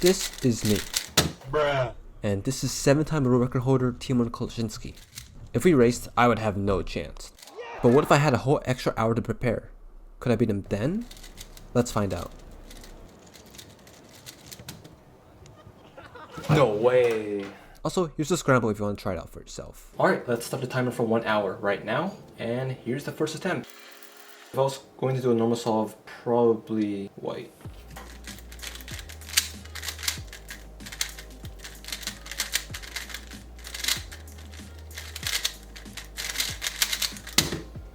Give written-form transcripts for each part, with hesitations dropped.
This is me. Bruh. And this is 7-time world record holder Tymon Kolasiński. If we raced, I would have no chance. But what if I had a whole extra hour to prepare? Could I beat him then? Let's find out. No way. Also, here's the scramble if you want to try it out for yourself. Alright, let's start the timer for 1 hour right now. And here's the first attempt. If I was going to do a normal solve, probably white.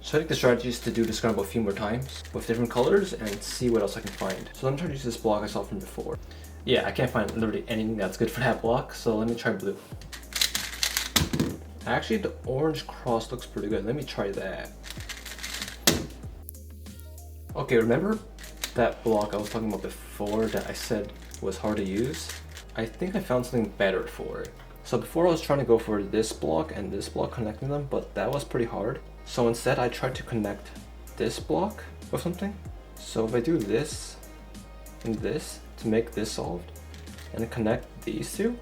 So I think the strategy is to do the scramble a few more times with different colors and see what else I can find. So let me try to use this block I saw from before. Yeah, I can't find literally anything that's good for that block, so let me try blue. Actually, the orange cross looks pretty good. Let me try that. Okay, remember that block I was talking about before that I said was hard to use? I think I found something better for it. So before I was trying to go for this block and this block, connecting them, but that was pretty hard. So instead I tried to connect this block with something. So if I do this and this to make this solved and then connect these two,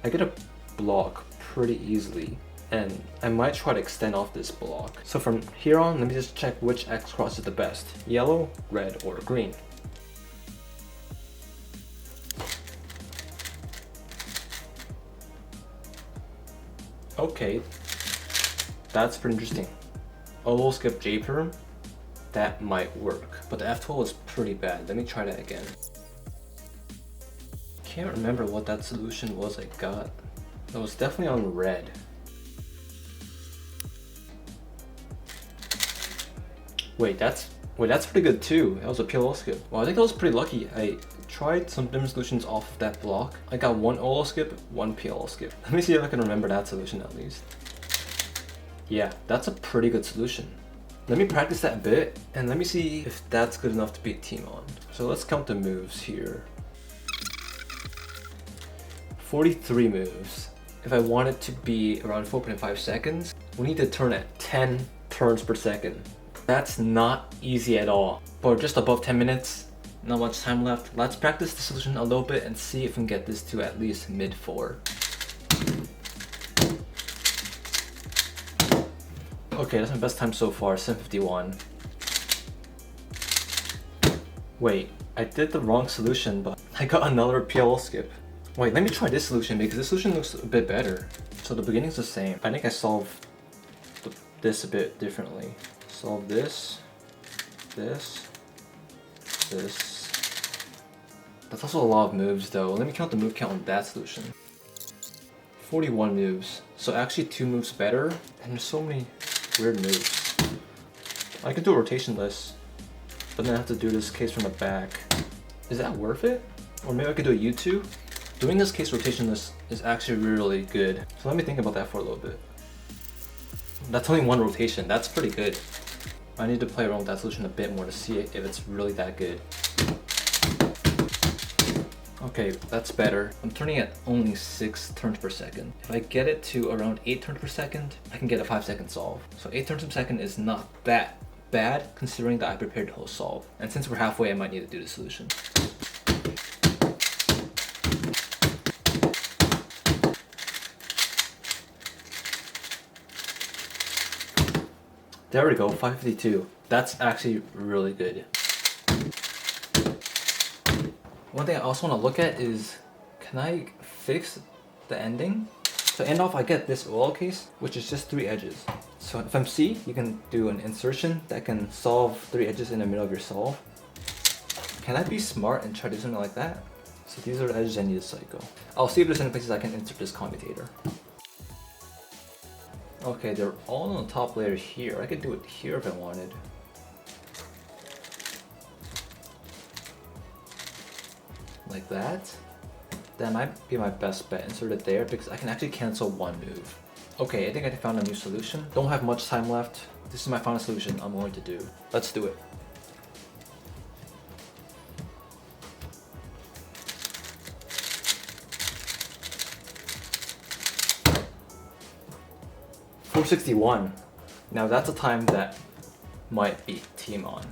I get a block pretty easily. And I might try to extend off this block. So from here on, let me just check which X cross is the best. Yellow, red, or green. Okay, that's pretty interesting. O skip J perm, that might work. But the F12 is pretty bad. Let me try that again. Can't remember what that solution was I got. It was definitely on red. Wait, that's pretty good too. That was a PLL skip. Well, I think I was pretty lucky. I tried some different solutions off of that block. I got one OLO skip, one PLL skip. Let me see if I can remember that solution at least. Yeah, that's a pretty good solution. Let me practice that a bit, and let me see if that's good enough to beat Tymon. So let's count the moves here. 43 moves. If I want it to be around 4.5 seconds, we need to turn at 10 turns per second. That's not easy at all. But just above 10 minutes, not much time left. Let's practice the solution a little bit and see if we can get this to at least mid 4. Okay, that's my best time so far, 7:51. Wait, I did the wrong solution, but I got another PLL skip. Wait, let me try this solution because this solution looks a bit better. So the beginning's the same. I think I solved this a bit differently. Solve this, this. That's also a lot of moves though. Let me count the move count on that solution. 41 moves. So actually 2 moves better, and there's so many weird moves. I could do a rotation list, but then I have to do this case from the back. Is that worth it? Or maybe I could do a U2? Doing this case rotation list is actually really good. So let me think about that for a little bit. That's only one rotation, that's pretty good. I need to play around with that solution a bit more to see if it's really that good. Okay, that's better. I'm turning at only 6 turns per second. If I get it to around 8 turns per second, I can get a 5-second solve. So 8 turns per second is not that bad considering that I prepared the whole solve. And since we're halfway, I might need to do the solution. There we go, 552. That's actually really good. One thing I also want to look at is, can I fix the ending? To end off, I get this OL case, which is just 3 edges. So if I'm C, you can do an insertion that can solve 3 edges in the middle of your solve. Can I be smart and try to do something like that? So these are the edges I need to cycle. I'll see if there's any places I can insert this commutator. Okay, they're all on the top layer here. I could do it here if I wanted. Like that. That might be my best bet. Insert it there because I can actually cancel one move. Okay, I think I found a new solution. Don't have much time left. This is my final solution I'm going to do. Let's do it. .461. Now that's a time that might beat Tymon.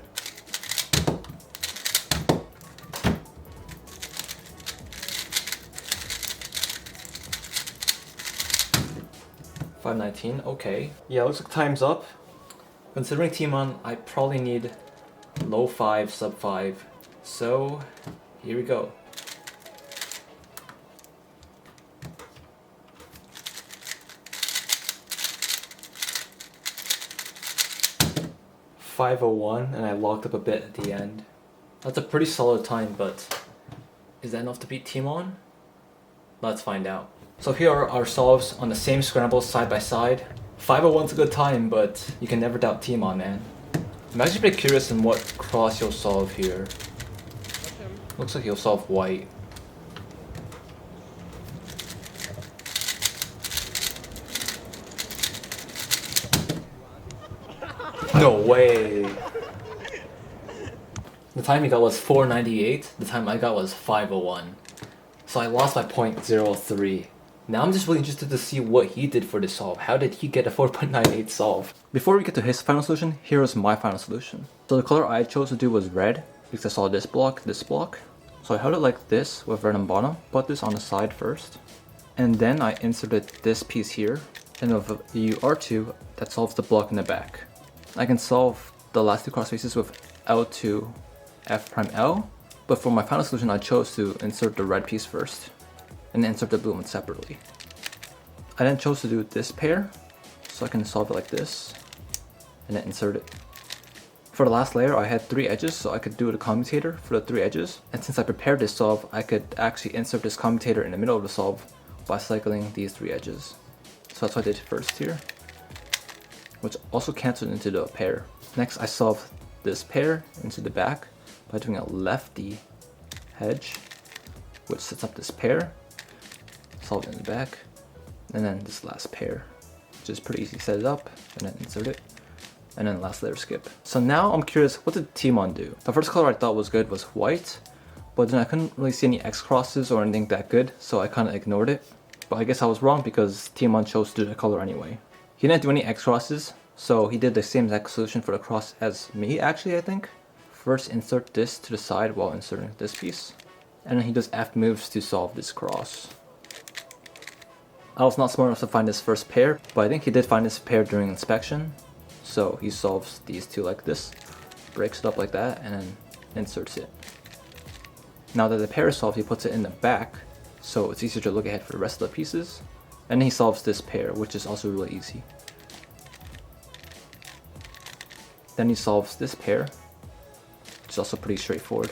519, okay. Yeah, looks like time's up. Considering Tymon, I probably need low 5, sub 5. So, here we go. .501, and I locked up a bit at the end. That's a pretty solid time, but is that enough to beat Tymon? Let's find out. So here are our solves on the same scramble side by side. 501's a good time, but you can never doubt Tymon, man. I'm actually pretty curious in what cross he'll solve here. Looks like he'll solve white. No way! The time he got was 498, the time I got was 501. So I lost by 0.03. Now I'm just really interested to see what he did for this solve. How did he get a 4.98 solve? Before we get to his final solution, here is my final solution. So the color I chose to do was red, because I saw this block. So I held it like this with red on bottom, put this on the side first, and then I inserted this piece here, and with the R2 that solves the block in the back. I can solve the last two cross spaces with L2 F prime L, but for my final solution I chose to insert the red piece first, and insert the blue one separately. I then chose to do this pair, so I can solve it like this, and then insert it. For the last layer I had 3 edges, so I could do the commutator for the 3 edges, and since I prepared this solve, I could actually insert this commutator in the middle of the solve by cycling these 3 edges. So that's what I did first here, which also canceled into the pair. Next I solved this pair into the back by doing a lefty hedge, which sets up this pair, solve it in the back, and then this last pair, which is pretty easy. Set it up, and then insert it, and then last layer skip. So now I'm curious, what did Tymon do? The first color I thought was good was white, but then I couldn't really see any X crosses or anything that good, so I kind of ignored it. But I guess I was wrong because Tymon chose to do the color anyway. He didn't do any X crosses, so he did the same exact solution for the cross as me actually, I think. First insert this to the side while inserting this piece, and then he does F moves to solve this cross. I was not smart enough to find this first pair, but I think he did find this pair during inspection. So he solves these two like this, breaks it up like that, and then inserts it. Now that the pair is solved, he puts it in the back, so it's easier to look ahead for the rest of the pieces. And then he solves this pair, which is also really easy. Then he solves this pair, which is also pretty straightforward.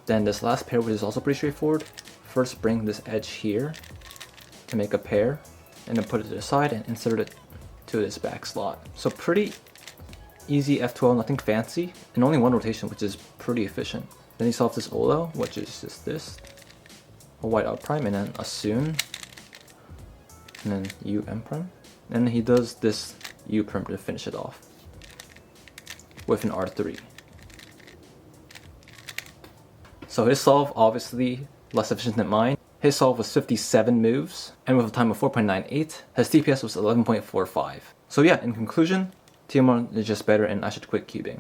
Then this last pair, which is also pretty straightforward. First bring this edge here to make a pair, and then put it to the side and insert it to this back slot. So pretty easy F12, nothing fancy, and only one rotation, which is pretty efficient. Then he solves this OLO, which is just this, a white R prime, and then a soon, and then U M prime. And he does this U prime to finish it off with an R3. So his solve, obviously less efficient than mine. His solve was 57 moves, and with a time of 4.98, his TPS was 11.45. So yeah, in conclusion, Tymon is just better and I should quit cubing.